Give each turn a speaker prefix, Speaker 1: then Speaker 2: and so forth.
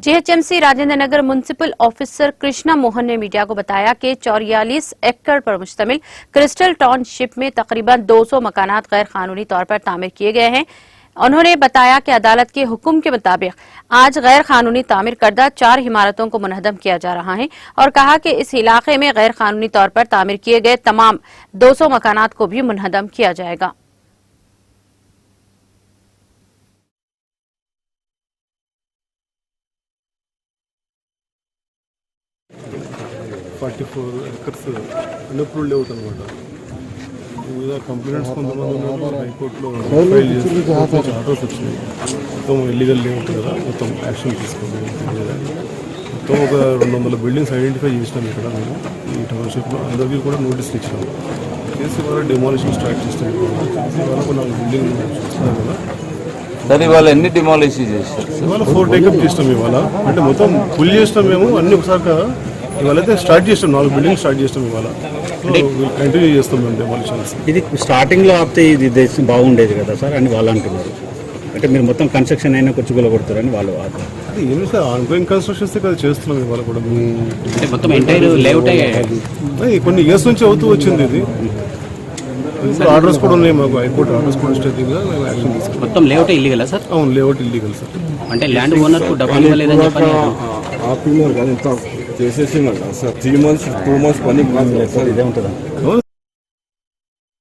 Speaker 1: GHMC Rajendra Nagar municipal officer Krishna Mohan ने media को बताया कि 44 एकड़ पर मुश्तमिल क्रिस्टल टाउनशिप में तकरीबन 200 मकानात गैर कानूनी तौर पर तामीर किए गए हैं। उन्होंने बताया कि अदालत के हुक्म के मुताबिक आज गैर कानूनी तामीर करदा 4 इमारतों को मुनहदम किया जा रहा है और कहा कि इस इलाके में गैर कानूनी तौर पर तामीर किए गए तमाम 200 मकानात को भी मुनहदम किया जाएगा।
Speaker 2: acres unapproved layout అనమాట. ఇలా కంప్లైంట్స్ కొంతమంది హైకోర్టులో ఫైల్ చేసి ఆర్డర్స్ వచ్చినాయి. మొత్తం ఇల్లీగల్ లేఅవుట్ కదా, మొత్తం యాక్షన్ తీసుకోవాలి. మొత్తం ఒక 200 బిల్డింగ్స్ ఐడెంటిఫై చేసినాం ఇక్కడ మేము ఈ టౌన్షిప్లో. అందరికీ కూడా నోటీసులు ఇచ్చినాం. కేసు ద్వారా డెమాలిషన్ స్టార్ట్ చేసినాం. ఇవాళ కొన్ని బిల్డింగ్ చూస్తున్నారు కదా
Speaker 3: సార్, ఇవాళ ఎన్ని డిమాలిషన్ చేస్తారు?
Speaker 2: ఇవాళ 4 టేకప్ చేసినాం. ఇవాళ అంటే మొత్తం ఫుల్ చేసినాం మేము అన్ని ఒకసారి. ఇవాళ అయితే స్టార్ట్ చేస్తాం, 4 బిల్డింగ్ స్టార్ట్ చేస్తాం. ఇవాళ కంటిన్యూ చేస్తాం మేము డెమాలిషన్స్.
Speaker 4: ఇది స్టార్టింగ్ లో ఆపితే ఇది బాగుండేది కదా సార్ అని వాళ్ళు అంటున్నారు. అంటే మీరు మొత్తం కన్స్ట్రక్షన్ అయినా కూర్చుకోలు కొడుతారని వాళ్ళు
Speaker 2: అది ఏమి సార్, ఆన్గోయింగ్ కన్స్ట్రక్షన్స్ కదా చేస్తున్నాం. ఇవాళ కూడా
Speaker 4: మొత్తం ఎంటైర్ లేఅవుట్
Speaker 2: కొన్ని ఇయర్స్ నుంచి అవుతూ వచ్చింది. ఇది ఆర్డర్స్ కూడా ఉన్నాయి మాకు, హైకోర్టు ఆర్డర్స్ కూడా స్టే మేము యాక్షన్ తీసుకున్నాం.
Speaker 4: మొత్తం లేఅవుట్ ఇల్లీగల్ సార్?
Speaker 2: అవును, లేఅవుట్ ఇల్లీగల్ సార్.
Speaker 4: అంటే ల్యాండ్ ఓనర్ కు డబ్బులు ఇవ్వలేదని చెప్పండి.
Speaker 5: చేసేసి సార్ 3 months 2 months పని కాదు సార్, ఇదే ఉంటుందా?